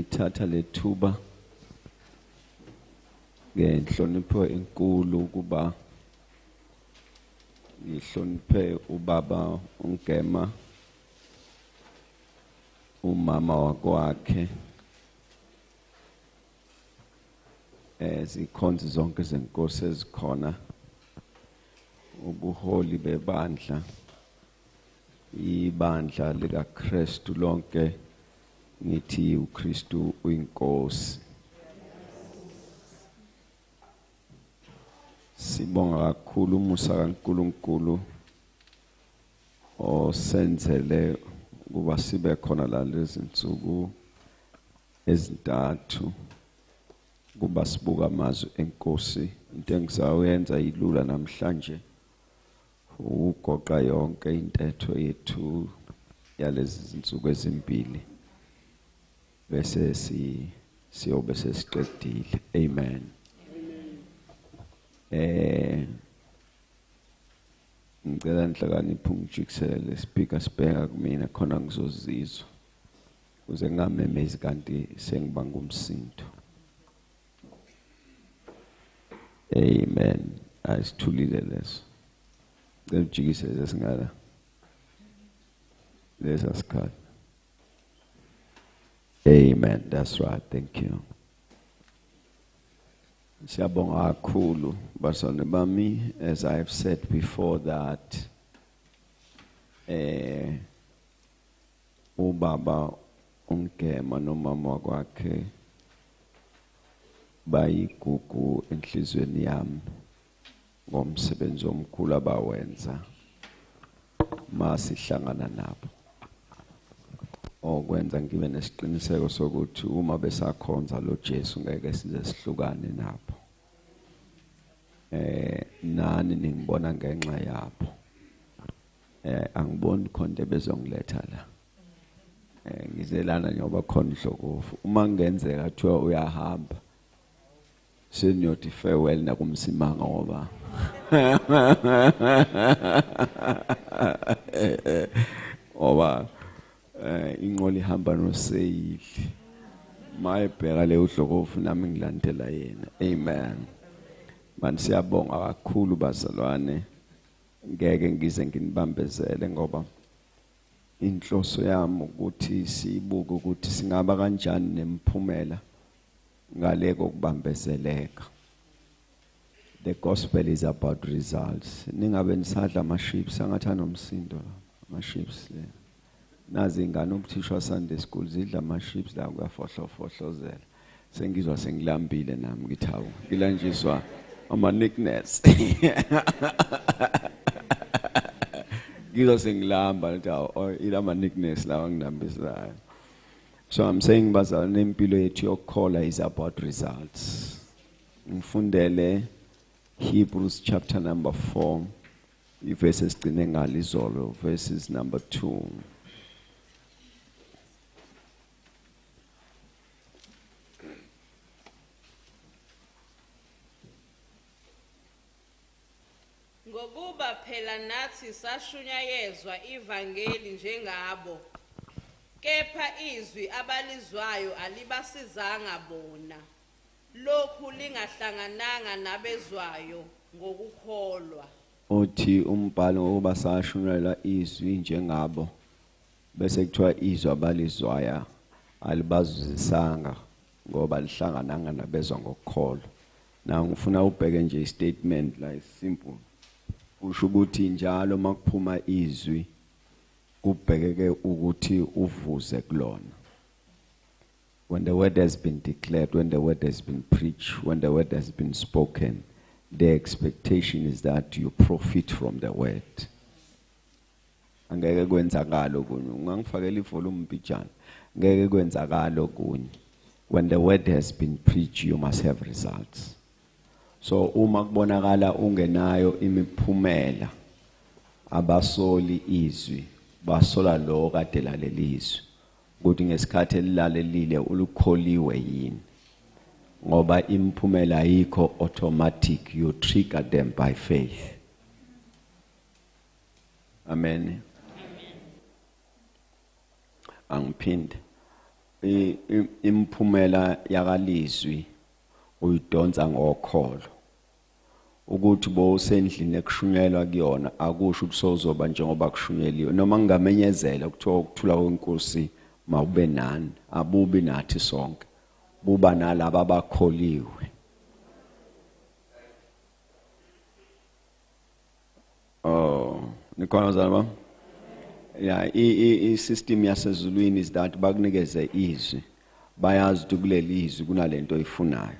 ngithatha lethuba ngenhlonipho enkulu kuba ngihloniphe ubaba uNgema umama wakwakhe izikhonzi zonke zenkosi ezikhona ubuholi bebandla ibandla likaKristu lonke ngithi uKristu uyinkosi. Sibonga kakhulu umusa kaNkulunkulu osenzele kuba sibe khona la lezi zinsuku ezintathu kuba sibuka amazwi enkosi. Into engizayenza ilula namhlanje ugoqa yonke intetho yethu yalezi zinsuku ezimbili bese siyobe sesiqedile. Amen. Ngicela nihlakaniphe ungijikisele speaker sibheka kumina khona ngizozizwa kuze ngamemezi kanti sengibanga umsindo. Amen. Asithulile leso. Ngijikisele singala lesa sikhathi. Amen. That's right. Thank you. Siyabonga kakhulu basane bami, as I have said before that ubaba uNgema nomama wakwakhe bayigugu enhlizweni yami ngomsebenzi omkhulu abawenza masihlangana nabo. Okwenza ngibe nesiqiniseko sokuthi uma besakhonza lo Jesu ngeke size sihlukane nabo. Nani ningibona ngenxa yabo. Angiboni khonto bezongiletha la. Ngizelana nyoba khona ihlokofu. Uma ngenzeka kuthiwa uyahamba seniyothi farewell na kumsimanga ngoba oba inqoli ihamba noSeyili mayebheka le uhlokofu nami ngilandela yena. Amen. Manje siyabonga kakhulu bazalwane, ngeke ngize nginibambezele ngoba inhloso yami ukuthi sibuke ukuthi singaba kanjani nemphumela ngale kokubambezeleka. The gospel is about results. Ningabe nisadla ama-chips angathi anomsindo ama-chips le. Nazi ingane ubuthisha Sunday school zidla ama-chips la kuyafohlozela. Sengizwa sengilambile nami ngithi hawu ngilanjiswa ama-nickness. Ngizwa sengilamba ngithi hawu ila ama-nickness lawa nginambisilayo. So I'm saying bazalwane impilo yethu yokukholwa is about results. Ngifundele Hebrews chapter number 4 verses sigcine ngalizolo verses number 2. Ngokuba phela nathi sashunyayezwa ivangeli njengabo, kepha izwi abalizwayo alibasizanga bona, lokhu lingahlangananga nabezwayo ngokukholwa. Uthi umbhalo ngoba sashunyayelwa izwi njengabo bese kuthiwa izwi abalizwayo alibazwisisanga ngoba lihlangananga nabezwa ngokukholwa. Na ngifuna ubheke nje istatement la simple. Usho ukuthi njalo makuphuma izwi kubhekeke ukuthi uvuze kulona. When the word has been declared, when the word has been preached, when the word has been spoken, the expectation is that you profit from the word. Angeke kwenzakalo kunye. Ungangifakela ivolume mpijana. Ngeke kwenzakalo kunye. When the word has been preached, you must have results. So uma kubonakala ungenayo imiphumela abasoli izwi basola lo kade lalelizwi ukuthi ngesikhathi elilalelile ulukholiwe yini ngoba imiphumela ayikho automatic, you trigger them by faith. Amen. Angiphinde imphumela yakalizwi uyidonsa ngokholo ukuthi bowusendlini ekushunyelwa kuyona akusho ukusozoba njengoba kushunyeliwe noma ngamenyezela kuthiwa ukuthula kwenkosi mawube nani abubi nathi sonke buba nalabo abakholiwe nikhona zalwa yeah i-system yasezulwini is that bakunikeze izwi bayazi ukuthi kuleli izwi kunalento oyifunayo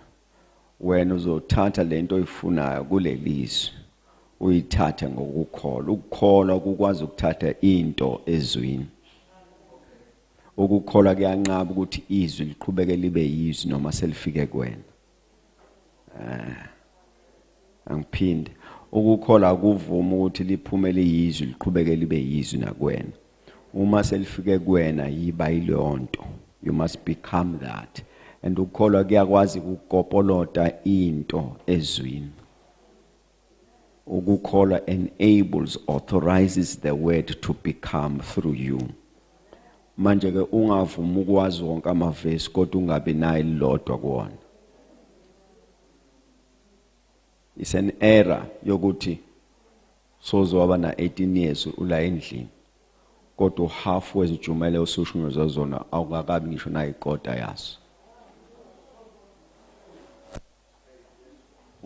wena uzothatha lento oyifunayo kuleli izwi uyithathe ngokukholwa ukukholwa kukwazi ukuthatha into ezwini ukukholwa kuyanqaba ukuthi izwi liqhubeke libe yizwi noma selifike kuwena angiphinde ukukholwa kuvuma ukuthi liphumele yizwi liqhubeke libe yizwi nakuwena uma selifike kuwena yiba ilonto you must become that and ukukholwa kuyakwazi ukukopolota into ezwini ukukholwa enables authorizes the word to become through you manje ke ungavuma ukwazi wonke amavesi kodwa ungabe nayo lodwa kuona it's an error yokuthi sozoba na 18 years ula endlini kodwa half wezijumele usushunyezwa zona awukakabi ngisho na ikota yaso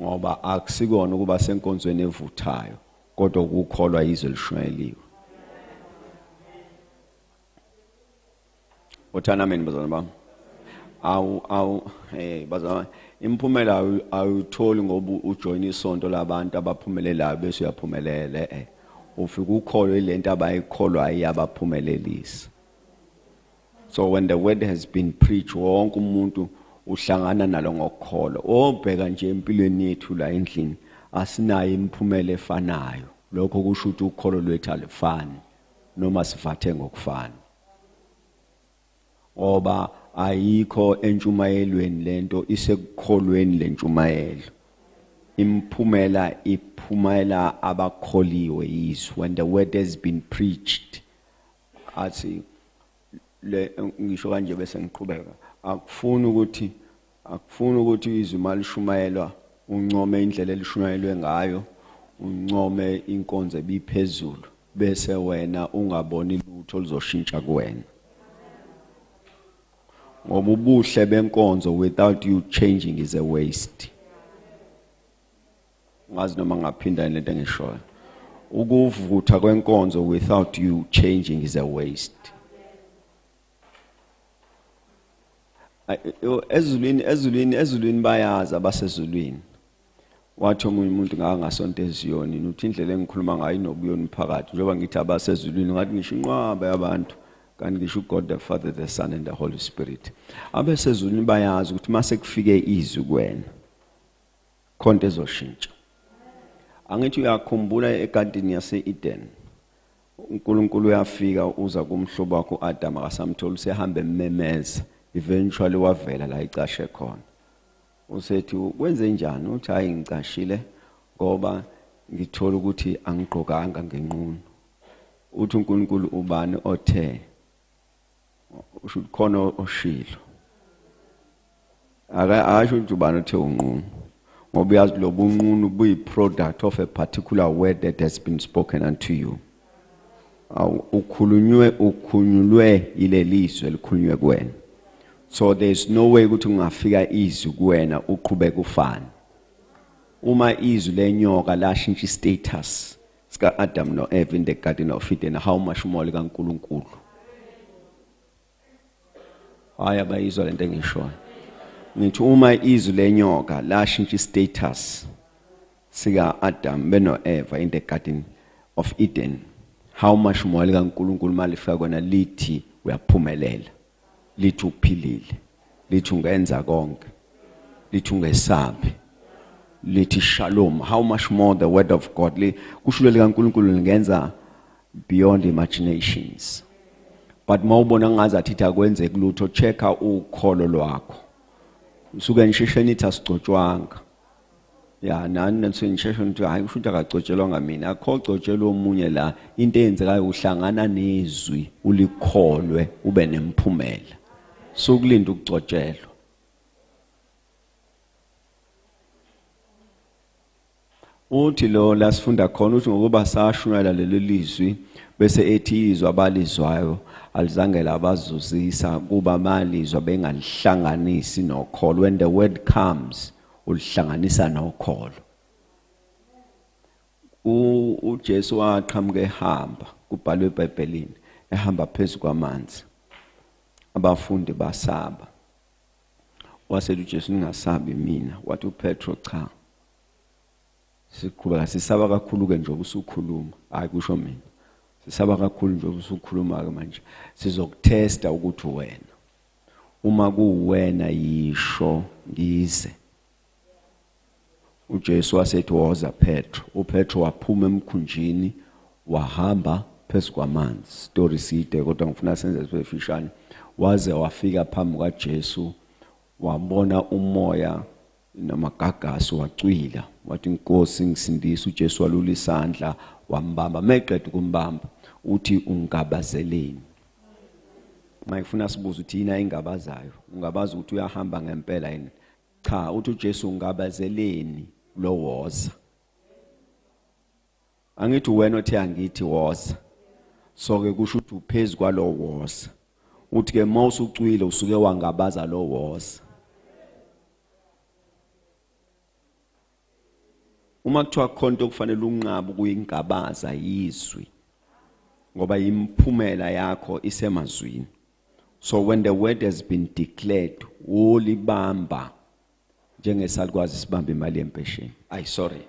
ngoba akusikona ukuba senkonzweni evuthayo kodwa ukukholwa izwe lishwayeliwe uthana mina bazana bami bazana imphumela awutholi ngoba ujoin isonto labantu abaphumelelayo bese uyaphumelele ufika ukholwe lento abayikholwa iyabaphumelelisa so when the word has been preached wonke umuntu uhlangana nalo ngokukholwa obheka nje empilweni yethu la endlini asinayo imphumela efanayo lokho kusho ukuthi ukholo lwethu alifani noma sifathe ngokufana ngoba ayikho entshumayelweni lento isekukholweni lentshumayelo imphumela iphumela abakholiwe is when the word has been preached athi le ngisho kanje bese ngiqhubeka akufuni ukuthi izwi malishumayelwa uncome indlela elishumayelwe ngayo uncome inkonzo ebiphezulu bese wena ungaboni lutho lizoshintsha kuwena ngoba ubuhle benkonzo without you changing is a waste ngazi noma ngaphinda lento engishoyo ukuvutha kwenkonzo without you changing is a waste ezulwini bayazi abasezulwini wathi omunye umuntu ngasonto eziyoni uthi indlela engikhuluma ngayo inobuyoni phakathi njengoba ngithi abasezulwini ngathi ngisho inqwaba yabantu kanti ngisho God the Father the Son and the Holy Spirit abasezulwini bayazi ukuthi mase kufike izwi kuwena khonto ezoshintsha angithi uyakhumbula egadini yase-Eden uNkulunkulu uyafika uza kumhlobo wakho uAdam akasamthola usehambe ememeza eventually wavela la icashe khona usethi wenze njani uthi hayi ngicashile ngoba ngithola ukuthi angigqokanga ngenqunu uthi uNkulunkulu ubani othe usho khona oshilo akasho ukuthi ubani othe unqunu ngoba uyazi lo bunqunu buyi product of a particular word that has been spoken unto you ukhunyulwe ilelizwe likhulunywe kuwena so there is no way ukuthi ungafika izwi kuwena uqhubeka ufana uma izwi lenyoka lashintsha status sika Adam no Eve in the garden of Eden how much more likaNkulunkulu haya bayizwa lento engishoyo ngithi uma izwi lenyoka lashintsha status sika Adam beno Eve in the garden of Eden how much more likaNkulunkulu malifika kona lithi uyaphumelela lithi uphilile lithi ungenza konke lithi ungesabi lithi shalom how much more the word of God kusho likaNkulunkulu lingenza beyond imaginations but mawubona ngazathi akwenzeki lutho checka ukholo lwakho usuke nishesheni ithi asigcotshwanga ya nani ngisesheni ukuthi hayi kusho ukuthi akagcotshelwa ngamina akho gcotshelwa omunye la into eyenzekayo uhlangana nezwi ulikholwe ube nemphumela sokulinda ukugcotshelwa. Uthi lo lasifunda khona uthi ngokuba sashunela lelo lizwi bese ethi izwi abalizwayo alizange labazuzisa kuba malizwa bengalihlanganisi nokholo. When the word comes ulihlanganisa nokholo. uJesu waqhamuka ehamba kubhalwe eBhayibhelini ehamba phezu kwamanzi. Abafundi basaba. Wasethi uJesu ningasabi mina. Wathi uPetro cha. Siqhubeka sisaba kakhulu ke njengoba usukhuluma. Hayi kusho mina. Sisaba kakhulu njengoba usukhuluma ke manje. Sizokutesta ukuthi wena. Uma kuwena yisho ngize. uJesu wasethi woza Petro. uPetro waphuma emkhunjini wahamba phezu kwamanzi. Story side kodwa ngifuna senze sibefishane. Waze wafika phambi kaJesu wabona umoya namagagasi wacwila. Wathi Nkosi ngisindisa. uJesu walula isandla wambamba. Meqeda ukumbamba uthi ungabazeleni. Mayifuna sibuza uthi yini ayingabazayo. Ungabaza ukuthi uyahamba ngempela yini? Cha, uthi uJesu ungabazeleni lo woza. Angithi wena othi angithi woza. So ke kusho ukuthi uphezulu kwalo woza. Uthi ke mawusu ucwile usuke wangabaza lo woza. Uma kuthiwa khonto kufanele unqaba kuyingabaza yizwi. Ngoba imphumela yakho isemazwini. So when the word has been declared, ulibamba njengesalukwazi sibamba imali yempesheni. Sorry.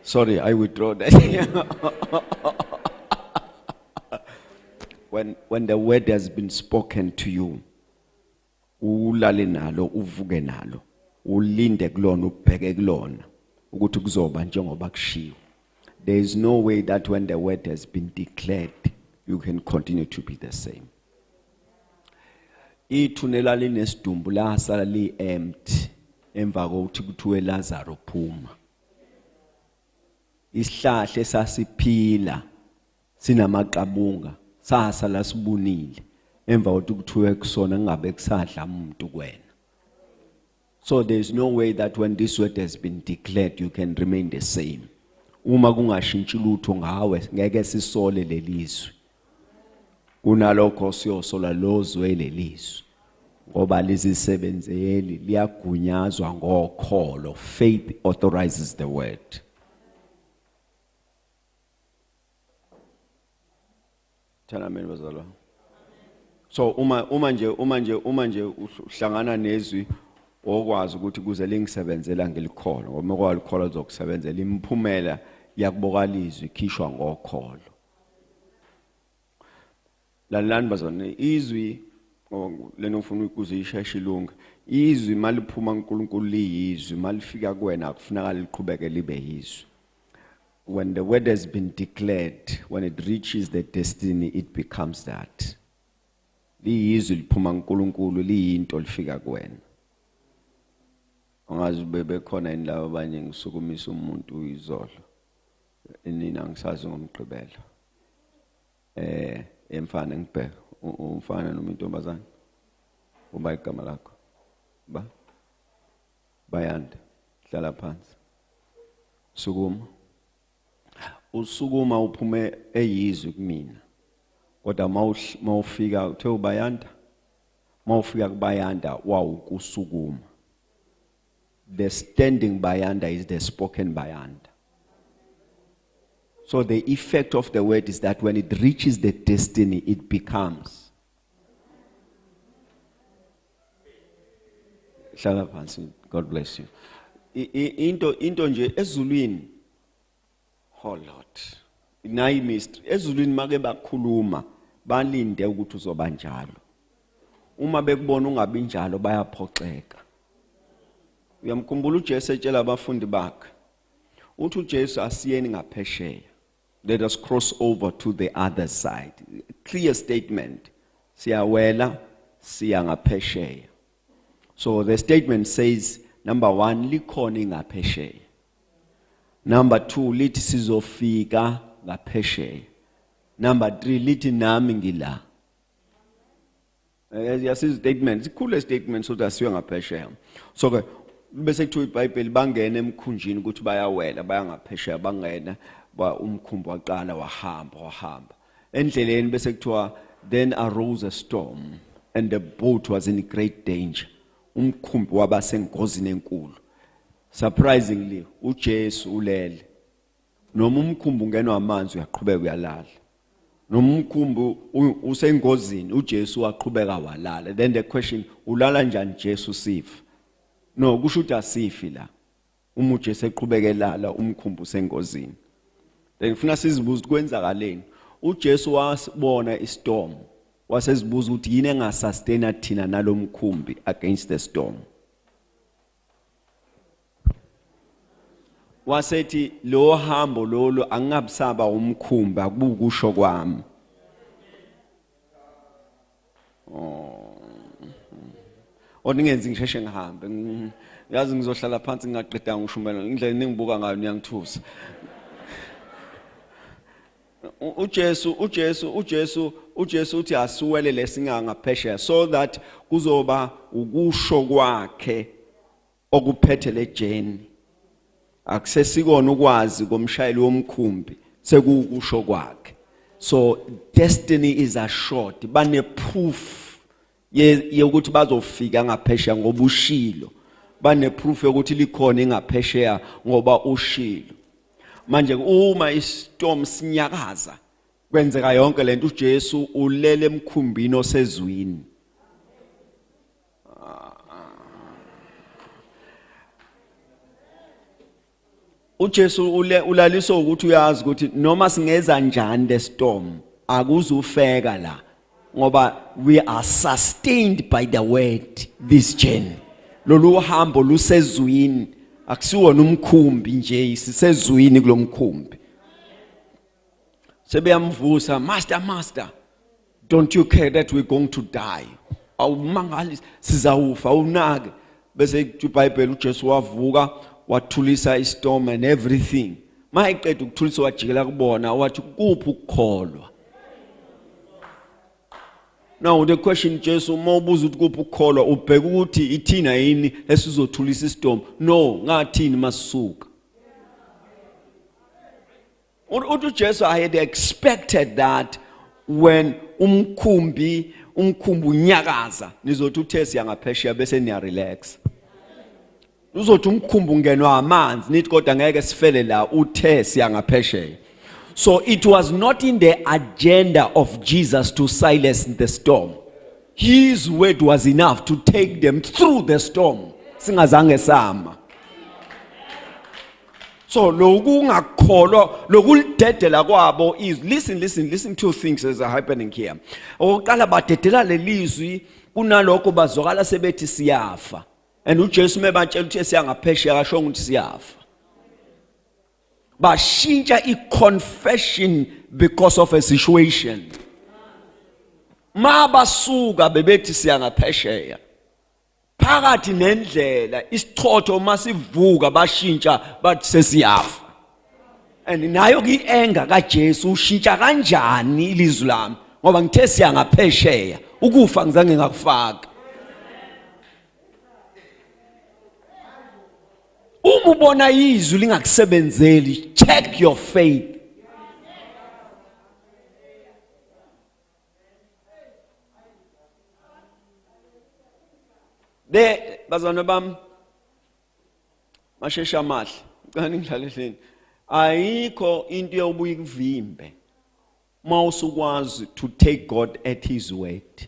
Sorry, I withdraw that. When the word has been spoken to you, ulale nalo, uvuke nalo, ulinde kulona, ubheke kulona, ukuthi kuzoba njengoba kushiwo. There is no way that when the word has been declared, you can continue to be the same. Ithunela linesidumbu lasala li empty emva kokuthi kuthiwe Lazarus phuma. Isihlahla esasiphila sinamaqabunga sasala sibunile emva kokuthi kuthiwe kusona ngabe kusadla umuntu kwena. So there is no way that when this word has been declared you can remain the same. Uma kungashintshi lutho ngawe ngeke sisole lelizwi. Kunalokho siyosola lozwe lelizwi. Ngoba lizisebenzeli liyagunyazwa ngokholo. Faith authorizes the word. Amen bazalwa. So uma nje uhlangana nezwi okwazi ukuthi kuze lingisebenzela ngelikholo ngoba kwalikholo zokusebenzela imphumela yakubokalizwi ikhishwa ngokholo. Lalani bazalwane izwi leno ufuna ukuzisha ishilunga. Izwi maliphuma uNkulunkulu liyizwi malifika kuwena akufuneka liqhubeke libe yizwi. When the word has been declared, when it reaches the destiny, it becomes that. Liyizwi liphuma uNkulunkulu liyinto lifika kuwena. Angazi bebekhona indaba abanye ngisukumisa umuntu izolo. Nina ngisazi ngomgqibelo. Emfana ngibheka umfana noma intombazane. Uba igama lakho. Bayanda. Hlala phansi. Sukuma. Usukuma uphume eyizwi kumina. Kodwa mawufika uthe ubayanda. Mawufika kubayanda wawukusukuma. The standing bayanda is the spoken bayanda. So the effect of the word is that when it reaches the destiny, it becomes. Shala phansi. God bless you. Into nje ezulwini. Oh Lord. Nayi mystery. Ezulwini make bakhuluma balinde ukuthi uzoba njalo. Uma bekubona ungabi njalo bayaphoxeka. Uyamkhumbula uJesu etshela abafundi bakhe. Uthi uJesu asiyeni ngaphesheya. Let us cross over to the other side. Clear statement. Siyawela siya ngaphesheya. So the statement says number 1 likhona ngaphesheya. Number 2 lithi sizofika ngaphesheya. Number 3 lithi nami ngila. Yasi statement, sikhule statement so that siwe ngaphesheya. So ke bese kuthiwa iBhayibheli bangena emkhunjini ukuthi bayawela baya ngaphesheya bangena umkhumbi waqala wahamba. Endleleni bese kuthiwa then arose a storm and the boat was in great danger. Umkhumbi waba sengozini enkulu. Surprisingly uJesu ulele. Noma umkhumbi ungenwa amanzi uyaqhubeka uyalala. Noma umkhumbi usengozini uJesu waqhubeka walala. Then the question, ulala njani Jesu sifa? No, kusho ukuthi asifi la. Uma uJesu eqhubeka elala umkhumbi usengozini. Then ufuna sizibuza kwenzakaleni. uJesu wasibona istorm. Wasezibuza ukuthi yini engasustain thina nalomkhumbi against the storm. Wasethi lo hambo lolo angingabisaba umkhumbi akubukusho kwami. Oningenzi ngisheshe ngihambe. Yazi ngizohlala phansi ngingaqedanga ukushumayela indlela ningibuka ngayo niyangithusa. uJesu uthi asuwele lesingangaphesheya so that kuzoba ukusho kwakhe okuphethe le journey. Akusesikona ukwazi komshayeli womkhumbi sekukusho kwakhe. So destiny is assured. Bane proof yokuthi bazofika ngaphesheya ngoba ushilo. Bane proof yokuthi likhona engaphesheya ngoba ushilo. Manje uma istorm sinyakaza kwenzeka yonke lento uJesu ulele emkhumbini osezwini. uJesu ulaliso ukuthi uyazi ukuthi noma singeza njani the storm akuzufeka la ngoba we are sustained by the word this journey. Lolu hambo lusezwini akusiwona umkhumbi nje sisezwini kulomkhumbi. Sebeyamvusa master don't you care that we're going to die? Awumangali sizawufa unake bese iBhayibheli uJesu wavuka wathulisa istorm and everything. Mayiqeda ukuthulisa wajikela kubona wathi kuphi ukukholwa. Now the question Jesu mawubuza ukuthi kuphi ukukholwa ubheka ukuthi ithina yini esizothulisa istorm. No, ngathini masisuka. Uthi Jesu I had expected that when umkhumbi unyakaza nizothi uthe siyangaphesheya bese niya relax. Uzothi umkhumbi ungenwa amanzi nithi kodwa ngeke sifele la uthe siyangaphesheya. So it was not in the agenda of Jesus to silence the storm. His word was enough to take them through the storm. Singazange sama. So lokungakholwa lokulidedela kwabo is listen two things as are happening here. Oqala badedela lelizwi kunalokho bazokala sebethi siyafa. And uJesu mebatshela ukuthi siyangaphesheya kasho ukuthi siyafa. Bashintsha i-confession because of a situation. Mabasuka bebethi siyangaphesheya. Phakathi nendlela isichotho masivuka bashintsha bathi sesiyafa. And nayo ki-enga kaJesu ushintsha kanjani ilizwi lami ngoba ngithe siyangaphesheya ukufa ngizange ngakufaka. Uma ubona izwi lingakusebenzeli, check your faith. Bazana bam mashesha amahle ngani ngidlaleleni ayikho into yobuya kuvimbe mawusukwazi to take God at his word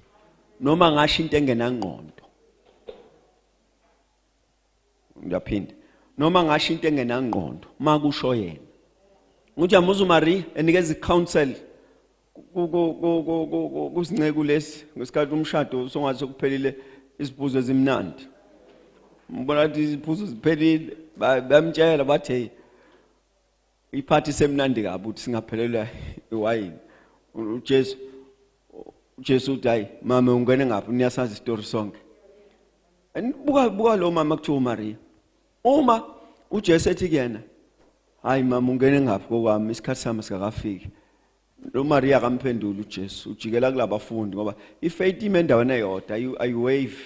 noma ngasho into engenangqondo. Ngiyaphinda noma ngasho into engenangqondo makusho yena ukuthi amuzu Maria enikeza counsel kusinceke lesi ngesikhathi umshado songathi kuphelile isiphuzo ezimnandi. Mbona ukuthi isiphuzo siphelile bamtshela bathi hey iphathi semnandi kabi ukuthi singaphelelwa iwayini. uJesu uthi hayi mama ungene ngaphi niyasazi story sonke. Buka lo mama kuthiwa Maria. Uma uJesu ethi kuyena hayi mama ungene ngaphi kokwami isikhathi sami sikakafiki. lo Maria kamphendula uJesu ujikela kulabafundi ngoba ifaith ime endaweni eyodwa ayu wave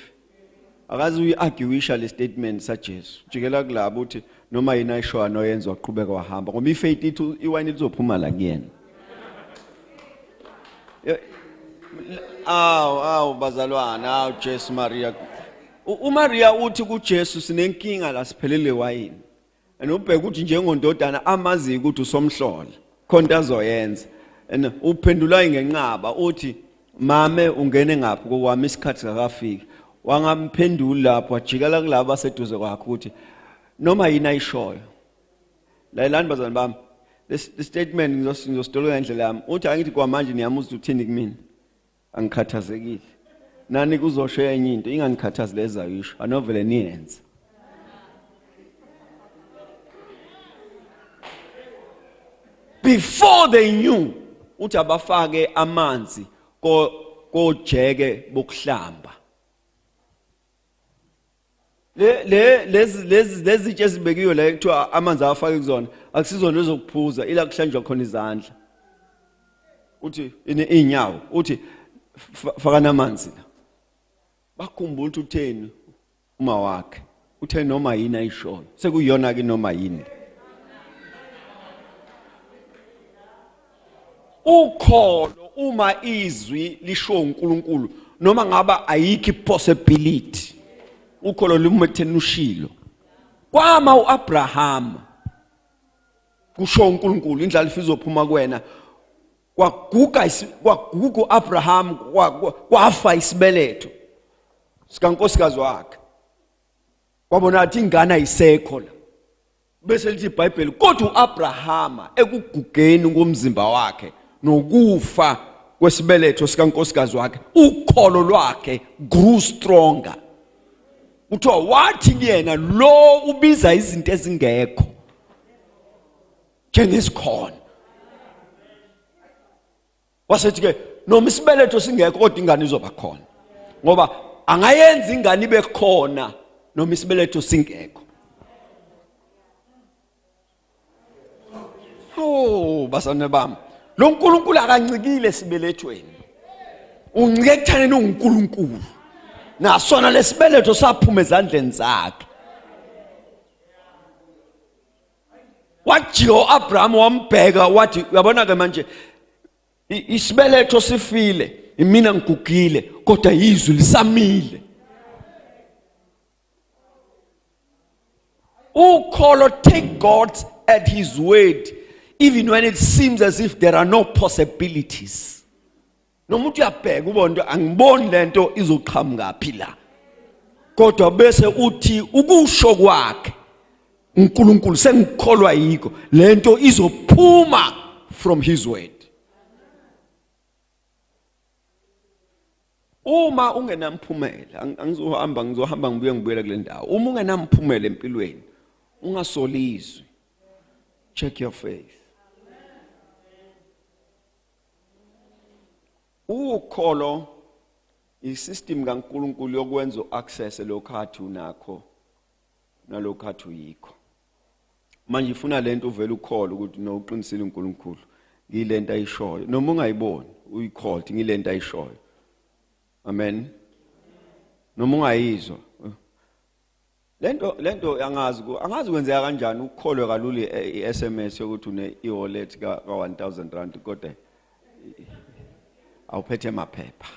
akazi uyiarguisha le statement saJesu ujikela kulabo uthi noma yina ishowa noyenza waqhubeka wahamba ngoba ifaith ithu iwine lizophuma la kuyena aw bazalwana Jesu Maria uMaria uthi kuJesu sinenkinga la siphelele wayini ubheka ukuthi njengondodana amazi ukuthi usomhlola khona azoyenza uphendula ngenqaba uthi mame ungene ngaphi kokwami isikhathi akafiki wangamphendula lapho wajikela kulabo aseduze kwakhe ukuthi noma yini ayishoyo layilani bazalwane bami the statement ngizositoloka ngendlela yami uthi angithi kwamanje niyamuzwa uthini kimi angikhathazekile nani kuzosho enye into ingangikhathazi leza yisho anovele niyenze before they knew uthi abafake amanzi kojeke bokuhlamba lezi itshe zibekiwe la ekuthiwa amanzi afake kuzona akusizona ezokuphuza ila kuhlanjwa khona izandla uthi inyawo uthi faka namanzi la bakhumbula ukuthi utheni uma wakhe uthe noma yini ayishoyo sekuyiyona ke noma yini ukholo uma izwi lisho uNkulunkulu noma ngaba ayikho possibility ukholo lumetheni ushilo kwama uAbraham kusho uNkulunkulu indlela ifizophuma kuwena kwaguga uAbraham kwafa isibeletho sikankosikazi wakhe kwabona athi ingane ayisekho la bese lithi iBhayibheli kodwa uAbraham ekugugeni ngomzimba wakhe nokufa kwesibeletho sikankosikazi wakhe ukholo lwakhe grew stronger uthiwa wathi yena lo ubiza izinto ezingekho njengesikhona wasethi ke noma isibeletho singekho kodwa ingane izoba khona ngoba angayenza ingane ibe khona noma isibeletho singekho basana bami lo nkulunkulu akancikile sibelethweni uncike ekuthaneni uNkulunkulu nasona lesibeletho saphuma ezandleni zakhe wajiko Abraham wambheka wathi uyabona ke manje isibeletho sifile imina ngigugile kodwa izwi lisamile ukholo take God at his word even when it seems as if there are no possibilities nomuntu uyabheka ubona angiboni lento izoqhamuka phi la kodwa bese uthi ukusho kwakhe uNkulunkulu sengikholwa yiko lento izophuma from his word uma ungenamphumela ngizohamba ngibuye ngibuyela kule ndawo uma ungenamphumela empilweni ungasolizwi check your faith ukholo isystem kaNkulunkulu yokwenza access lokhathi unakho nalokhathi uyikho manje ifuna lento uvela ukholo ukuthi no uqinisile uNkulunkulu ngilento ayishoyo noma ungayiboni uyikhole ngilento ayishoyo amen noma ungayizwa lento angazi kwenzeka kanjani ukholwe kalula iSMS yokuthi une e-wallet ka 1000 rand kodwa awuphethe amaphepha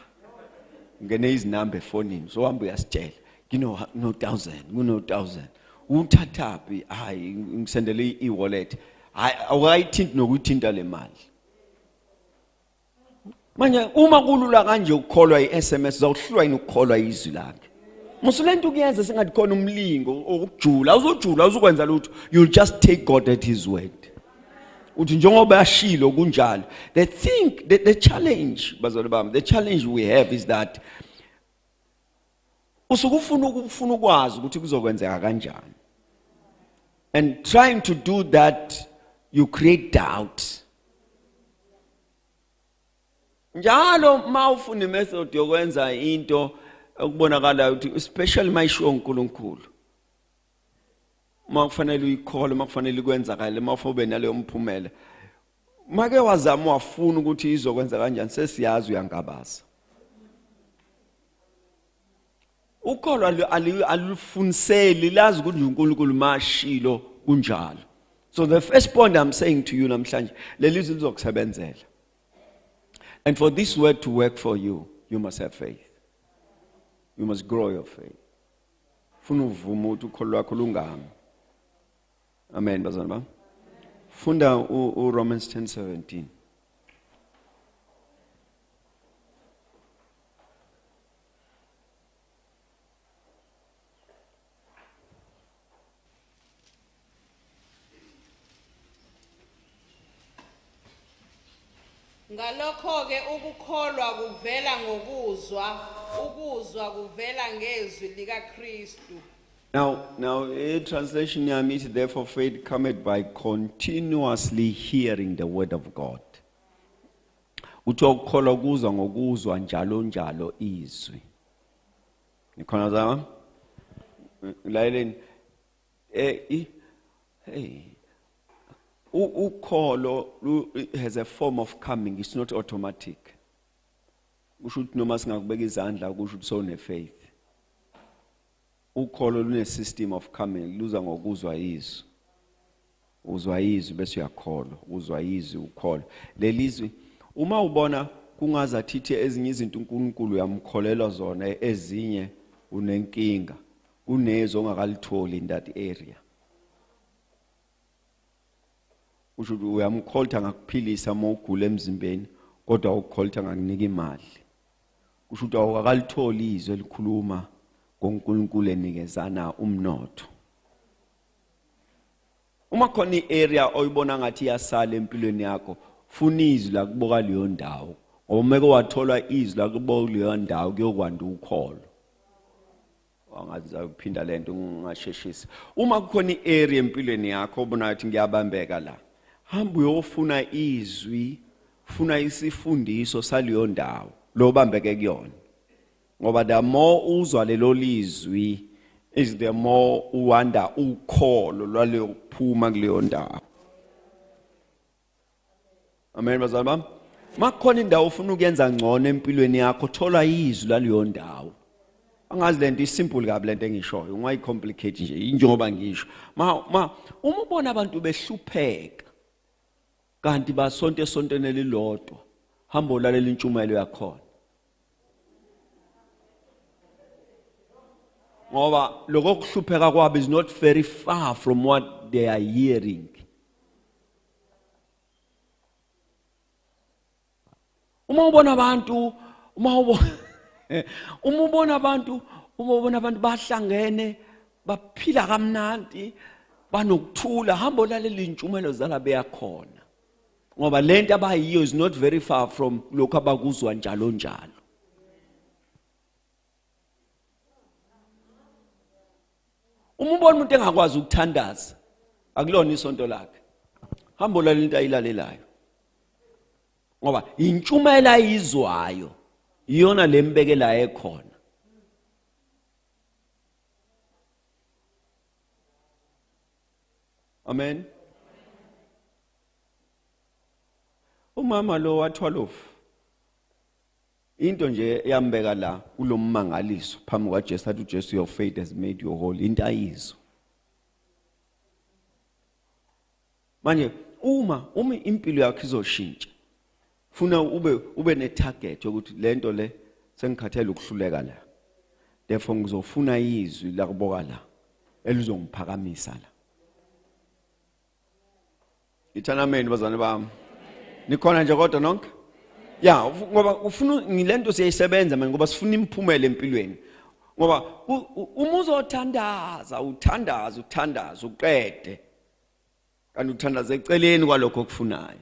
ngene izinamba efonini so hamba uyasitshela no 1000 uthathapi hayi ngisendele e-wallet hayi awayithinti nokuthinta le mali manje uma kulula kanje ukukholwa iSMS zawuhlwa yini ukukholwa izwi lakhe musulento kuyenza sengathi khona umlingo okujula uzokwenza lutho you'll just take God at his word uthi njengoba yashilo kunjalo the challenge bazalwane bami the challenge we have is that usukufuna ukwazi ukuthi kuzokwenzeka kanjani and trying to do that you create doubt njalo mawufuna imethod yokwenza into ukubonakala ukuthi especially mayisho uNkulunkulu makufanele uyikhole makufanele kwenzakale mawufube naleyo mphumela make wazama wafuna ukuthi izokwenza kanjani sesiyazi uyangabaza ukholo alufuniseli lazi ukuthi uNkulunkulu mashilo kunjalo. So the first point I'm saying to you namhlanje lelizwi lizokusebenzela. And for this word to work for you, you must have faith. You must grow your faith. Funa uvuma ukuthi ukholo lwakho lungami. Amen bazalwane bami. Funda Romans 10:17. Ngalokho-ke ukukholwa kuvela ngokuzwa, ukuzwa kuvela ngezwi likaKristu. Now, a translation yami ithi therefore faith cometh by continuously hearing the word of God. Utho ukukholwa kuzwa ngokuzwa njalo njalo izwi. Nikhona zama? Laleleni. Ukholo has a form of coming, it's not automatic. Kusho ukuthi noma singakubeka izandla kusho ukuthi sone faith. Ukholo lune system of coming, luza ngokuzwa izwi. Uzwa izwi bese uyakholwa, uzwa izwi ukholo. Lelizwi uma ubona kungazathi ezinye izinto uNkulunkulu uyamkholelwa zona ezinye unenkinga, kunezo ongakalitholi in that area. Usho uyamkholta ngakuphilisa uma ugula emzimbeni kodwa ukukholta ngakunika imali. Kusho ukuthi awukalitholi izwi elikhuluma ngoNkulunkulu enikezana umnotho. Uma khona iarea oyibona ngathi iyasala empilweni yakho, funa izwi la kuboka leyo ndawo. Ngoba meke wathola izwi la kuboka leyo ndawo kuyokwanda ukholo. Angazi uphinda lento ngingasheshisa. Uma kukhona iarea empilweni yakho obona ukuthi ngiyabambeka la, hamba uyofuna izwi, funa isifundiso saleyo ndawo lo bambeke kuyona. Ngoba the more uzwa lelo lizwi is the more uwanda ukholo lwaleyo kuphuma kuleyo ndawo. Amen bazalwane bami. Makhona indawo ufuna ukuyenza ngcono empilweni yakho, thola izwi laleyo ndawo. Angazi lento isimple kabi lento engishoyo, ungayicomplicate nje injengoba ngisho. Uma ubona abantu behlupheka kanti basonto esontweni elilodwa, hamba ulalela intshumayelo yakhona. Ngoba lokho kuhlupheka kwabo is not very far from what they are hearing. Uma ubona abantu bahlangene baphila kamnandi banokuthula, hamba ulalela intshumayelo zala beyakhona. Ngoba lento abayiyo is not very far from lokho abakuzwa njalo njalo. Uma ubona umuntu engakwazi ukuthandaza, akulona isonto lakhe. Hamba ulalela into ayilalelayo. Ngoba intshumayelo ayizwayo iyona lembekela ekhona. Amen. Umama lo wa-12 into nje yambeka la kulommangaliso phambi kwaJesu athi uJesu your faith has made you whole, into ayizwa. Manje uma impilo yakho izoshintsha, funa ube ne-target yokuthi lento le sengikhathele ukuhluleka la. Therefore ngizofuna izwi la kuboka la elizongiphakamisa la. Ithana amen bazane bami. Nikhona nje kodwa nonke? Ya, ngoba ufuna ngilento siyayisebenza manje ngoba sifuna imphumela empilweni. Ngoba uma uzothandaza, uthandaza uqede. Kanti uthandaza eceleni kwalokho okufunayo.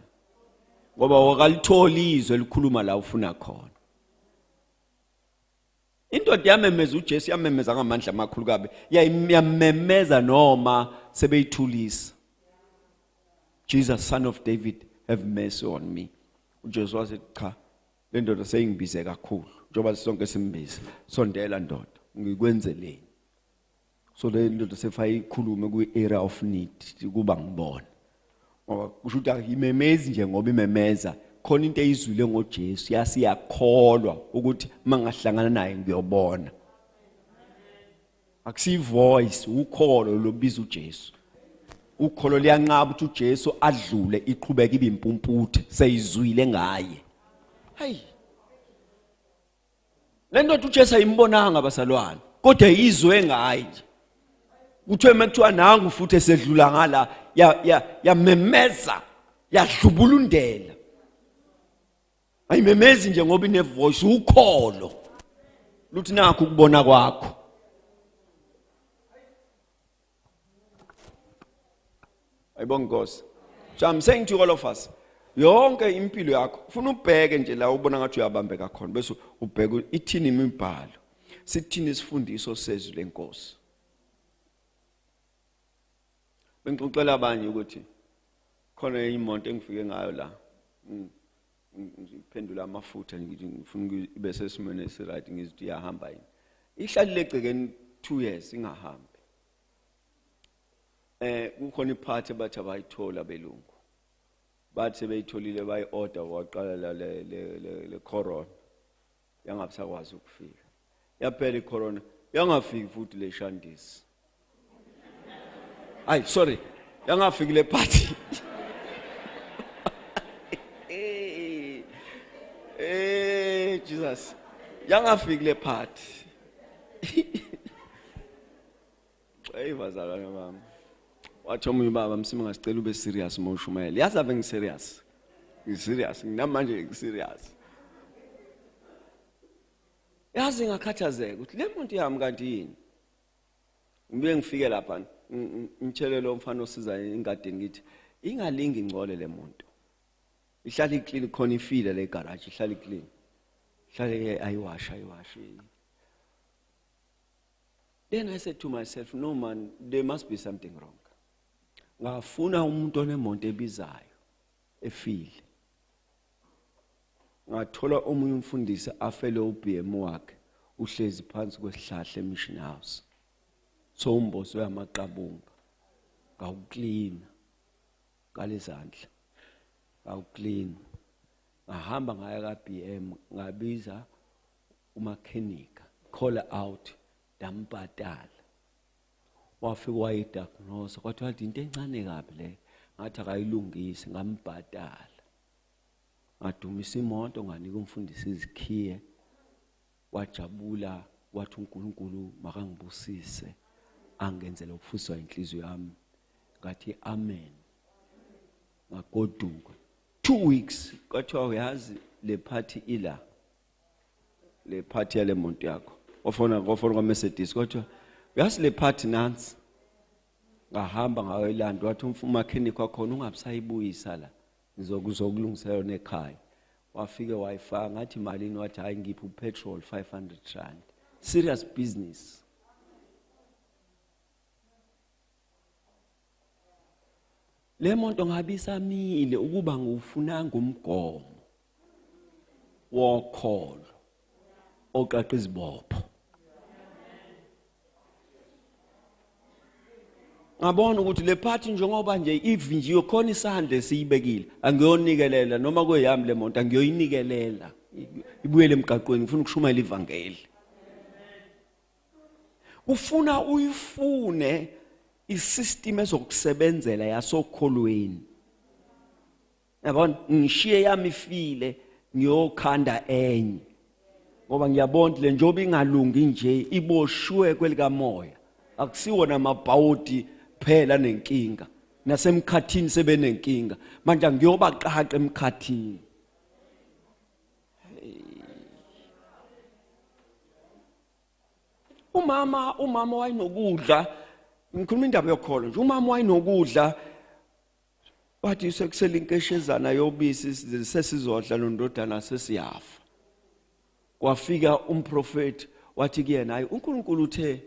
Ngoba wakalitholi izwi elikhuluma la ufuna khona. Indoda yamemeza uJesu, yamemeza ngamandla amakhulu kabe. Yamemeza noma sebeyithulisa. Jesus, son of David, have mercy on me. uJesu wathi cha, le ndoda seyingibize kakhulu. Njengoba sonke simbize, sondela ndoda, ngikwenzeleni. So le ndoda sefayikhulume ku area of need kuba ngibona. ngoba kusho ukuthi imemezi nje ngoba imemeza khona into eyizwile ngoJesu yasiyakholwa ukuthi mangahlangana naye ngiyobona. Akusi voice ukholo lobiza uJesu. Ukholo liyanqaba ukuthi uJesu adlule iqhubeka ibe impumputhe seyizwile ngaye. Hayi. Lento uJesu ayimbonanga abasalwane kodwa izwe ngaye. Kuthiwe mekuthiwa nangu futhi esedlula ngala yamemeza yadlubulundela. Ayimemezi nje ngoba ine voice ukholo. Luthi nakho ukubona kwakho. Ayibonga Nkosi. So I'm saying to all of us, yonke impilo yakho ufuna ubheke nje la ubona ngathi uyabambeka khona bese ubheke ithini imibhalo. Sithini isifundiso sezwi lenkosi. Bengixoxela abanye ukuthi khona imoto engifike ngayo la. Ngiphendula amafutha ngithi ngifuna ibe sesimene esiright ngizithi iyahamba yini. Ihlalile egcekeni 2 years ingahambi. Kukhona iphathi bathi abayithola belungu. Bathi beyitholile bayi order waqala le corona. Yangabisakwazi ukufika. Yaphela icorona, yangafiki futhi le shandisi. Ay sorry, yangafiki le party. Jesus. Yangafiki le party. Hey bazalwane bami. Wathi omunye baba Msimanga sicela ube serious moshumayela. Yazi ave ngiserious. Ngiserious, nginamanje ngiserious. Yazi ngakhathazeka ukuthi le muntu yami kanti yini. Ngibuye ngifike lapha ngitshele lo mfana osiza engadini ngithi ingalingi ingcole le muntu. Ihlala iclean khona ifile le garage ihlala iclean. Ihlala ayiwasha. Then I said to myself, no man, there must be something wrong. Ngafuna umuntu onemonto ebizayo efile. Ngathola omunye umfundisi afele uBM wakhe uhlezi phansi kwesihlahla emission house. So umboso yamaqabunga. Ngawuclean ngalezandla. Ngawuclean. Ngahamba ngaya kaBM ngabiza umakhenika call out dambadala. Wafika wayidiagnose kwathi wathi into encane kabi le ngathi akayilungisi ngambhadala. Ngadumisa imoto nganika umfundisi izikhiye wajabula wathi uNkulunkulu makangibusise angenzele ukufuswa inhliziyo yami ngathi amen. Ngagoduka 2 weeks kwathi uyazi le party ila le party yale muntu yakho ofona kwa Mercedes kwathi uyazi le party nansi ngahamba ngayoyilanda wathi umakhenikho wakhona ungabisayibuyisa la ngizokulungisela yona ekhaya. Wafike wayifaka ngathi malini wathi hayi ngiphi upetrol 500 rand. Serious business. Le monto ngabisamile ukuba ngufuna ngumgomo wokholo oqaqa izibopho. Ngabona ukuthi le party njengoba nje ivinjiwe khona isandle siyibekile angiyonikelela noma kweyami le monto angiyoyinikelela ibuyele emgaqweni ngifuna ukushumayela ivangeli. Ufuna uyifune isystem ezokusebenzela yasokholweni. Yabona ngishiye yami ifile ngiyokhanda enye ngoba ngiyabona le njobe ingalungi nje iboshwe kwelika moya akusiwona amabhawudi phela nenkinga nasemkhathini sebenenkinga manje ngiyobaqaqa emkhathini. Umama wayinokudla ngikhuluma indaba yokholo nje umama wayinokudla wathi sekusela inkeshezana yobisi sesizodla nondodana sesiyafa. Kwafika umprofeti wathi kuyena hayi uNkulunkulu uthe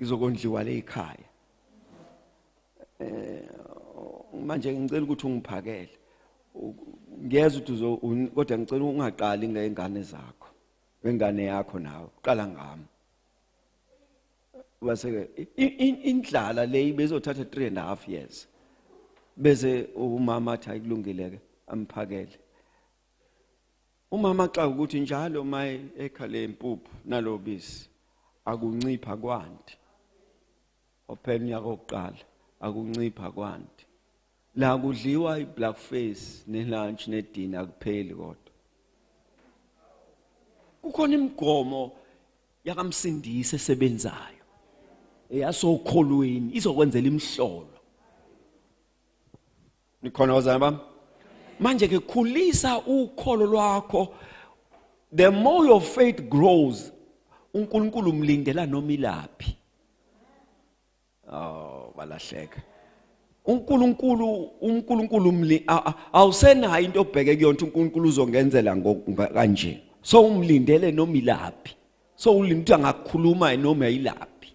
ngizokondliwa le ekhaya. Manje ngicela ukuthi ungiphakele. Ngiyeza ukuthi kodwa ngicela ungaqali ngengane zakho. Ngengane yakho nawe qala ngami. Base indlala le bezothatha 3.5 years. bese umama athi ayikulungile ke amphakele. Umama xa ukuthi njalo maye ekhale impuphu nalobisi akuncipha kwanti. Open yakho oqala akuncipha kwanti. La kudliwa iblack face nelunch nedina kupheli kodwa. Kukhona imigomo yakamsindisi esebenzayo. Eyasokholweni izokwenzela imhlolo. Nikhona wazana bami? Manje ke khulisa ukholo lwakho. The more your faith grows, uNkulunkulu umlindela noma ilaphi. Oh, balahleka. uNkulunkulu awusenayo into obheke kuyona uNkulunkulu uzongenzela kanje. So umlindele noma ilaphi. So ulinda angakhuluma noma ilaphi.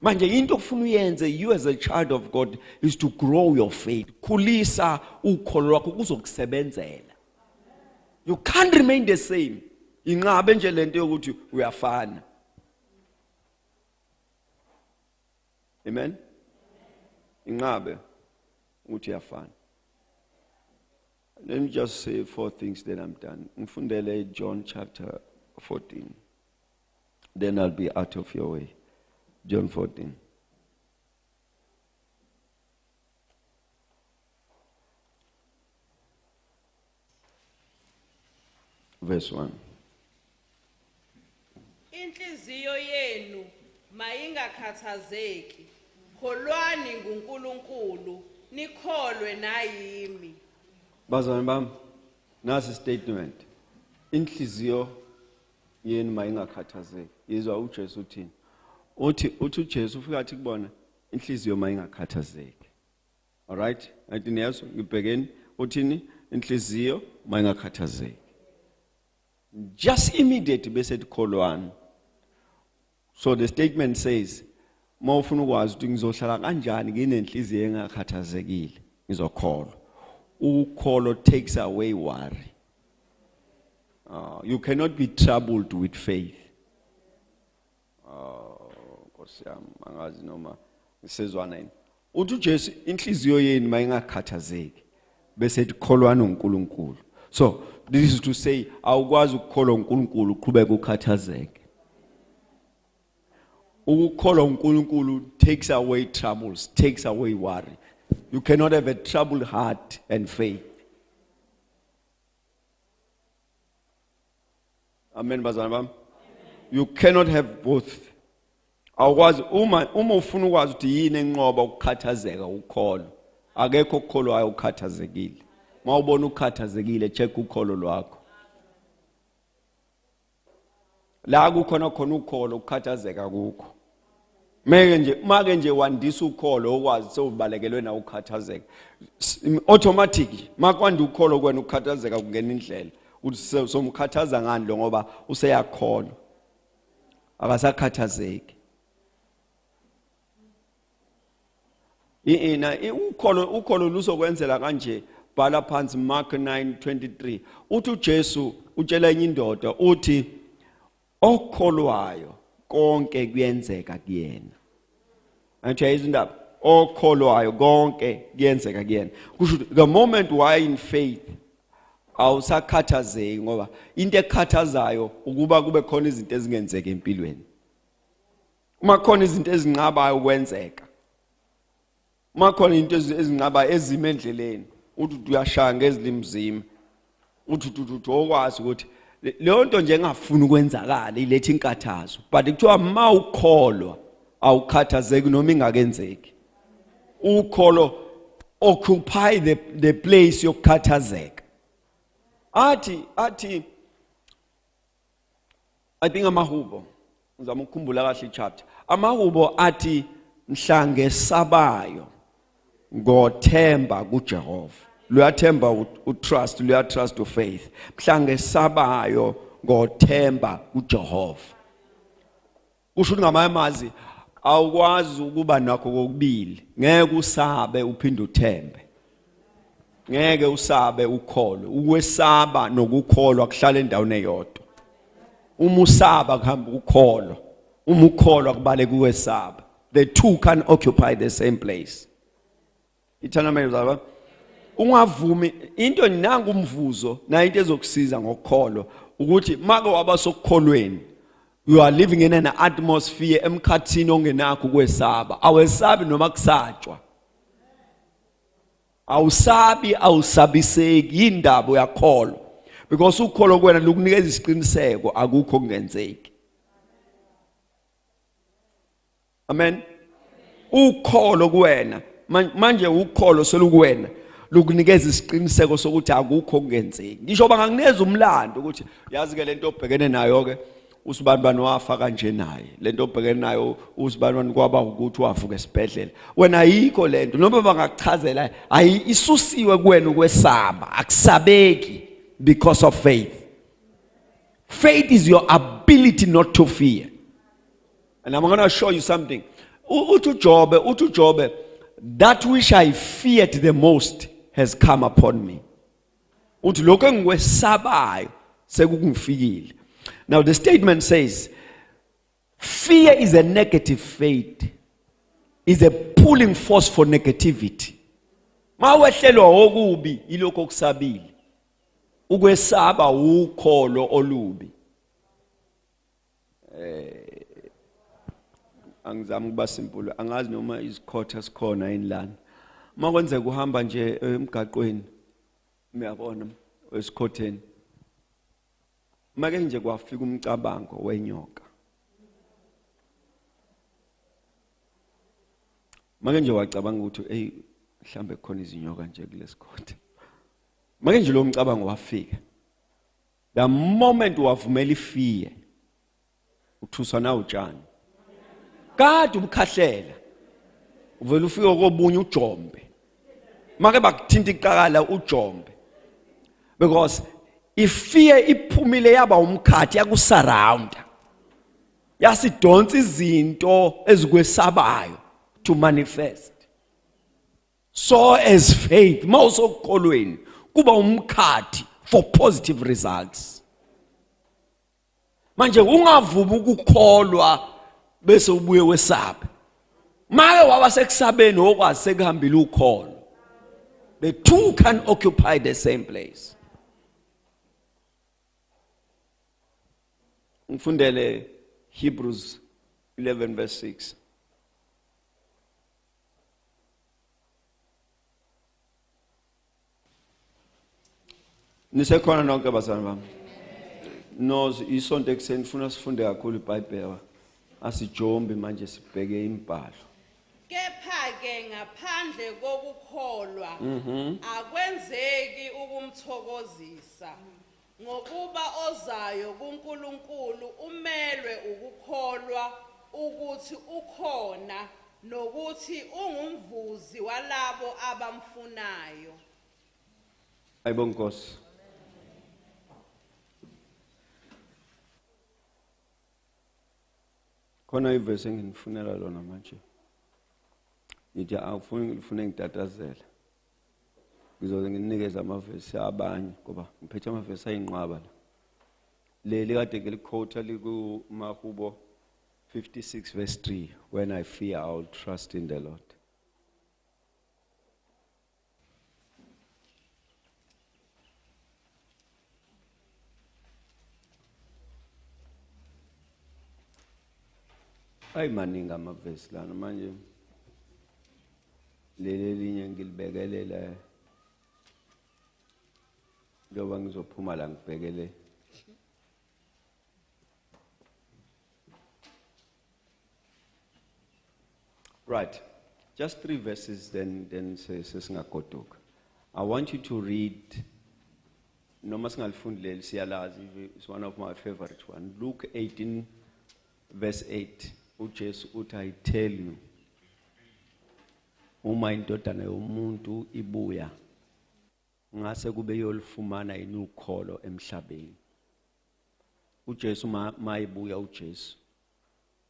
Manje into ofuna uyenze you as a child of God is to grow your faith. Khulisa ukholo lwakho kuzokusebenzela. You can't remain the same. Ingabe nje lento yokuthi uyafana. Amen. Ingabe ukuthi uyafana. Let me just say 4 things, then I'm done. Ngifundele John chapter 14. Then I'll be out of your way. John 14. Verse 1. Inhliziyo yenu mayingakhathazeki. Kholwani nguNkulunkulu, nikholwe nayimi. Bazalwane bami, nasi statement. Inhliziyo yenu mayingakhathazeki. Yizwa uJesu uthini? Uthi uJesu ufika athi kubona inhliziyo mayingakhathazeki. All right? Athi niyazo ngibhekeni uthini? Inhliziyo mayingakhathazeki. Just immediately bese kholwani. So the statement says, mawufuna ukwazi ukuthi ngizohlala kanjani nginenhliziyo engakhathazekile, ngizokholwa. Ukholo takes away worry. You cannot be troubled with faith. Nkosiyami angazi noma ngisezwana yini. Uthi uJesu inhliziyo yenu mayingakhathazeki bese kholwana uNkulunkulu. So this is to say awukwazi ukukholwa uNkulunkulu uqhubeka ukhathazeke. Ukukholwa uNkulunkulu takes away troubles, takes away worry. You cannot have a troubled heart and faith. Amen bazalwane bami. You cannot have both. Awukwazi uma ufuna ukwazi ukuthi yini enqoba ukukhathazeka ukholo. Akekho okukholwayo ukhathazekile. Mawubona ukhathazekile check ukholo lwakho. La kukhona ukholo ukukhathazeka kukho. Make nje wandisa ukholo okwazi sewubalekelwe na ukukhathazeka. Automatically makwandi ukholo kwena ukukhathazeka kungena indlela. Uthi somkhathaza ngani lo ngoba useyakholwa. Akasakhathazeki. Ukholo luzokwenzela kanje. Bhala phansi Mark 9:23. Uthi uJesu utshela enye indoda uthi okholwayo konke kuyenzeka kuyena. Athi ayizindaba okholwayo konke kuyenzeka kuyena. Kusho the moment why in faith awusakhathazeki ngoba into ekhathazayo ukuba kube khona izinto ezingenzeka empilweni. Uma khona izinto ezinqabayo ukwenzeka. Uma khona into ezinqabayo ezimendleleni uthi uyashaya ngezilimzima. Uthi okwazi ukuthi leyo nto nje engafuni ukwenzakala ilethe inkathazo. But kuthiwa ma ukholwa awukhathazeki noma ingakenzeki. Ukholo occupy the place yokukhathazeka. Athi I think amahubo ngizama ukukhumbula kahle ichapter. Amahubo athi mhlange sabayo ngothemba kuJehova. Luyathemba utrust, luyatrust ufaith. Mhlange sabayo ngothemba kuJehova. Kusho ngamamazi awukwazi ukuba nakho kokubili. Ngeke usabe uphinde uthembe. Ngeke usabe ukholo. Ukwesaba nokukholwa kuhlala endaweni eyodwa. Uma usaba kuhamba ukholwa. Uma ukholwa kubale kuwesaba. The two can occupy the same place. ithana manje ungavumi into nangu umvuzo na into ezokusiza ngokukholo ukuthi make waba sokukholweni you are living in an atmosphere emkhathini ongenakho kwesaba awesabi noma kusatshwa awusabiseki indaba yakholo because ukholo kwena lukunikeza isiqiniseko akukho kungenzeki amen ukholo kuwena manje ukholo solukuwena lukunikeza isiqiniseko sokuthi akukho kungenzeki ngisho bangakunikeza umlando ukuthi yazi ke lento obhekene nayo ke usibanibani wafa kanje naye lento obhekene nayo usibanibani kwaba ukuthi wavuka esibhedlela wena ayikho lento noma bangakuchazela ayi isusiwe kuwena ukwesaba akusabeki because of faith faith is your ability not to fear and I'm going to show you something uthi Jobe that which I feared the most has come upon me uthi lokho engikwesabayo sekukungifikile. Now the statement says fear is a negative faith, is a pulling force for negativity. Mawehlelwa okubi ilokho okusabile ukwesaba ukholo olubi angizami kuba simple angazi noma izikhotha sikhona endlana makwenze kuhamba nje emgaqweni uyabona wesikhotheni make nje kwafika umcabango wenyoka make nje wacabanga ukuthi mhlambe khona izinyoka nje kulesikhotha make nje lo mcabango wafika the moment wavumela ifear uthuswa na utshani kade ubkhahlela uvela ufika kobunye ujombe make bakuthinta iqakala ujombe because if fear iphumile yaba umkhathi yakusurrounda yasidonsa izinto ezikwesabayo to manifest so as faith mawusokholweni kuba umkhathi for positive results manje ungavumi ukukholwa bese ubuye wesaba make waba sekusabeni okwazi sekuhambile ukholo the two can occupy the same place. Ngifundele Hebrews 11 verse 6. Nisekhona nonke bazalwane bami. No isonto ekseni ufuna sifunde kakhulu iBhayibheli. Asijombi manje sibheke imbhalo. Kepha ke ngaphandle kokukholwa akwenzeki ukumthokozisa ngokuba ozayo kuNkulunkulu umelwe ukukholwa ukuthi ukhona nokuthi ungumvuzi walabo abamfunayo. Ayibonge Nkosi. Khona ivesi enginifunela lona manje. Ngithi awufuni ngilifune ngitatazela. Ngizoze nginikeze amavesi abanye ngoba ngiphethe amavesi ayinqaba la. Leli kade ngiliquote liku Mahubo 56 verse 3 when I fear I will trust in the Lord. Ay maninga amavesi lana manje leli linye ngilibekelela njoba ngizophuma la ngibhekele right just 3 verses then sesingagoduka. I want you to read noma singalifundi leli siyalazi it's one of my favorite one Luke 18 verse 8 uJesu uthi I tell you uma indodana yomuntu ibuya ngase kube yolifumana inukholo emhlabeni uJesu mayibuya uJesu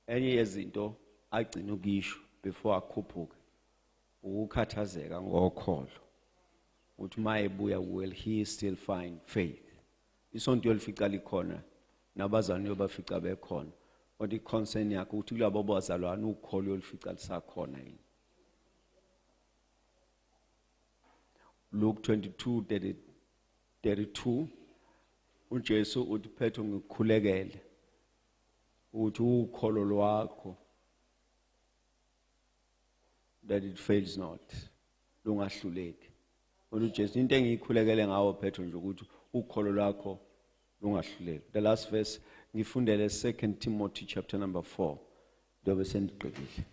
enye yezinto agcina ukisho before akhuphuke ukukhathazeka ngokholo uthi mayibuya will he still find faith isonto yolifica likhona nabazalwane yobafica bekhona kodwa iconcern yakho uthi kulabo bazalwane ukholo yolifica lisakhona yini Luke 22:32 uJesu uthi Petro ngikukhulekele uthi ukholo lwakho that it fails not lungahluleki. uJesu into engiyikhulekele ngawo Petro nje ukuthi ukholo lwakho lungahluleki. The last verse ngifundele 2 Timothy chapter number 4 dobe sendiqedile.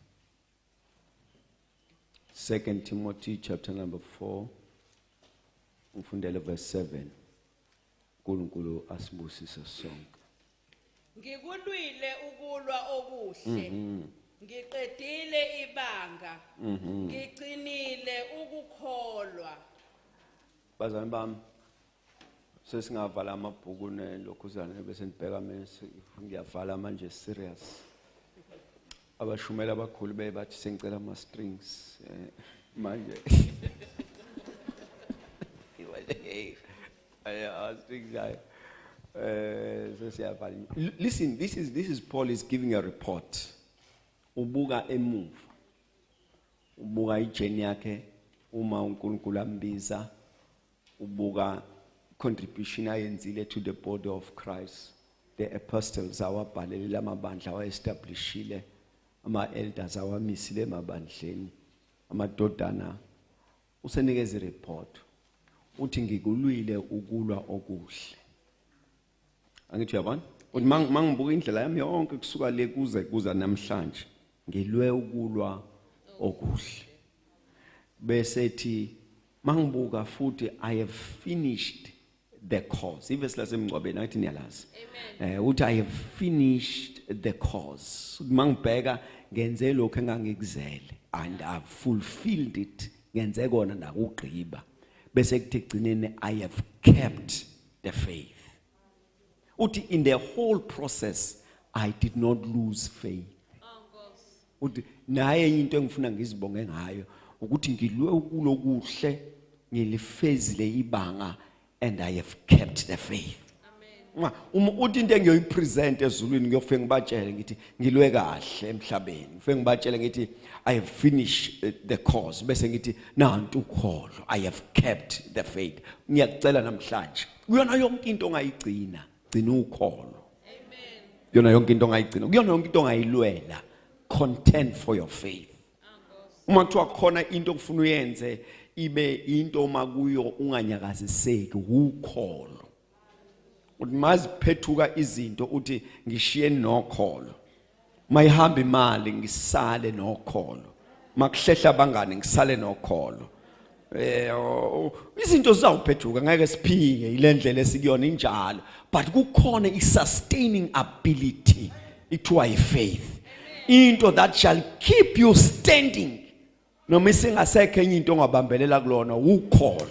2 Timothy chapter number 4 ngifundele verse 7. uNkulunkulu asibusise sonke. Ngikulwile ukulwa okuhle. Ngiqedile ibanga. Ngigcinile ukukholwa. Bazalwane bami, sesingavala amabhuku nelokhuzana bese nibheka mina ngiyavala manje serious. Abashumela abakhulu bathi sengicela ama strings manje. Listen, this is Paul is giving a report. Ubuka emuva. Ubuka ijeni yakhe uma uNkulunkulu ambiza. Ubuka contribution ayenzile to the body of Christ. The apostles awabhalele amabandla awaestablishile. Ama elders awamisile emabandleni. Amadodana usenikeza report. Uthi ngikulwile ukulwa okuhle. Angithi uyabona? Uthi mangibuka indlela yami yonke kusuka le kuza namhlanje ngilwe ukulwa okuhle. Bese ethi mangibuka futhi I have finished the course. Ivesi lasemngcwabeni athi niyalazi. Uthi I have finished the course. Mangibheka ngenze lokho engangikuzele and I've fulfilled it. Ngenze kona nakugqiba. Bese kuthi egcineni I have kept the faith. Uthi in the whole process I did not lose faith. Uthi naye into engifuna ngizibonge ngayo ukuthi ngilwe ukulokuhle ngilifezile ibanga and I have kept the faith. Amen. Uthi into engiyoyipresent ezulwini ngiyofike ngibatshele ngithi ngilwe kahle emhlabeni. Ngifike ngibatshele ngithi I have finished the course. Bese ngithi nantu ukholo I have kept the faith. Ngiyakucela namhlanje kuyona yonke into ongayigcina gcina ukholo. Amen. Kuyona yonke into ongayigcina kuyona yonke into ongayilwela contend for your faith. Uma kuthiwa khona into okufuna uyenze ibe into makuyo unganyakaziseki ukholo. Uthi maziphethuka izinto uthi ngishiye nokholo. Mayihamba imali ngisale nokholo. Makuhlehla abangane ngisale nokholo. Izinto zizawuphethuka ngeke siphinge ilendlela esikuyona injalo but kukhona i-sustaining ability ithiwa i-faith. Into that shall keep you standing. Noma isingasekho enye into ongabambelela kulona ukholo.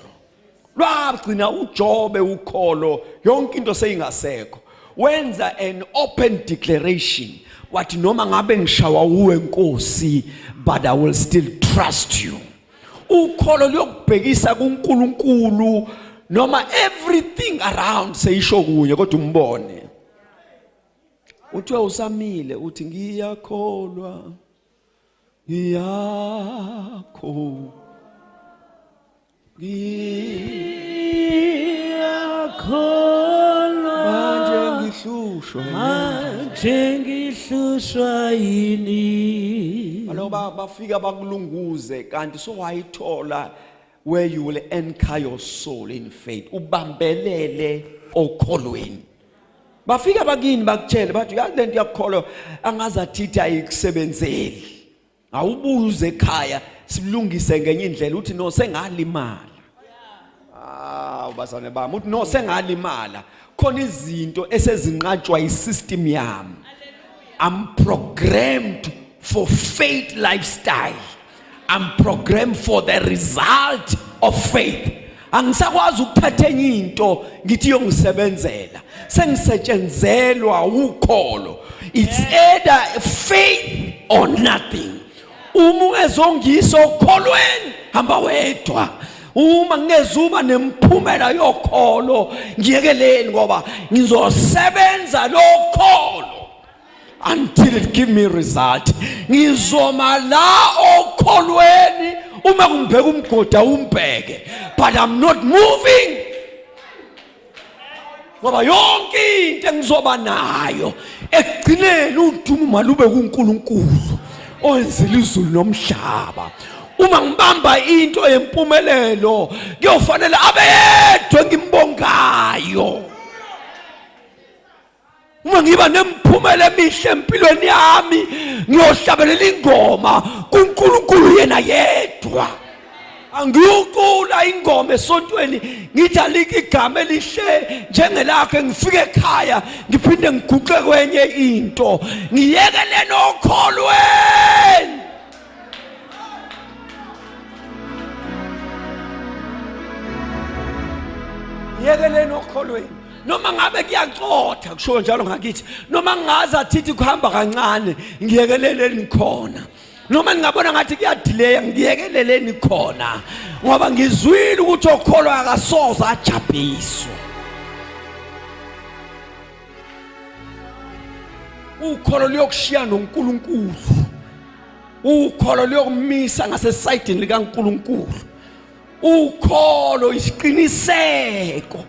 Lwagcina uJobe ukholo yonke into seyingasekho. Wenza an open declaration wathi noma ngabe ngishawa uwe Nkosi but I will still trust you. Ukholo luyokubhekisa kuNkulunkulu noma everything around seyisho kunye kodwa umbone. Uthi usamile uthi ngiyakholwa ngiyakho manje ngihlushwa yini. Aloba bafika bakulunguze kanti so wayithola where you will anchor your soul in faith. Ubambelele okholweni. Bafika bakini bakutshela bathi lento yakholwa angazathitha ayikusebenzeli. Awubuze ekhaya silungise ngenye indlela uthi no sengalimala. Ubasane bami uthi no sengalimala khona izinto esezinqatshwa isystem yami. I'm programmed for faith lifestyle. I'm programmed for the result of faith. Angisakwazi ukuthatha enye into ngithi yongisebenzela. Sengisetshenzelwa ukholo. It's either faith or nothing. Uma ungezongisa okholweni hamba wedwa. Uma ngezuba nemphumela yokholo ngiyekeleni ngoba ngizosebenza lokholo until it give me result. Ngizoma la okholweni uma kungibheka umgoda umbheke, but I'm not moving. Ngoba yonke into engizoba nayo ekugcineni udumo malube kuNkulunkulu owenzile izulu nomhlaba. Uma ngibamba into yempumelelo kuyofanele abe yedwa ngimbongayo. Uma ngiba nemphumela emihle empilweni yami ngiyohlabelela ingoma kuNkulunkulu yena yedwa. Angiyucula ingoma esontweni ngithi alike igama elihle njengelakhe ngifike ekhaya ngiphinde ngiguqe kwenye into ngiyekelene okholweni. Ngiyekelene okholweni noma ngabe kuyacotha kusho njalo ngakithi noma ngazi athithi kuhamba kancane ngiyekeleleni khona. Noma ngingabona ngathi kuyadileya ngiyekeleleni khona ngoba ngizwile ukuthi okholwa akasoza ajabhiswa. Ukholo liyokushiya noNkulunkulu. Ukholo liyokumisa ngasesayidini likaNkulunkulu. Ukholo isiqiniseko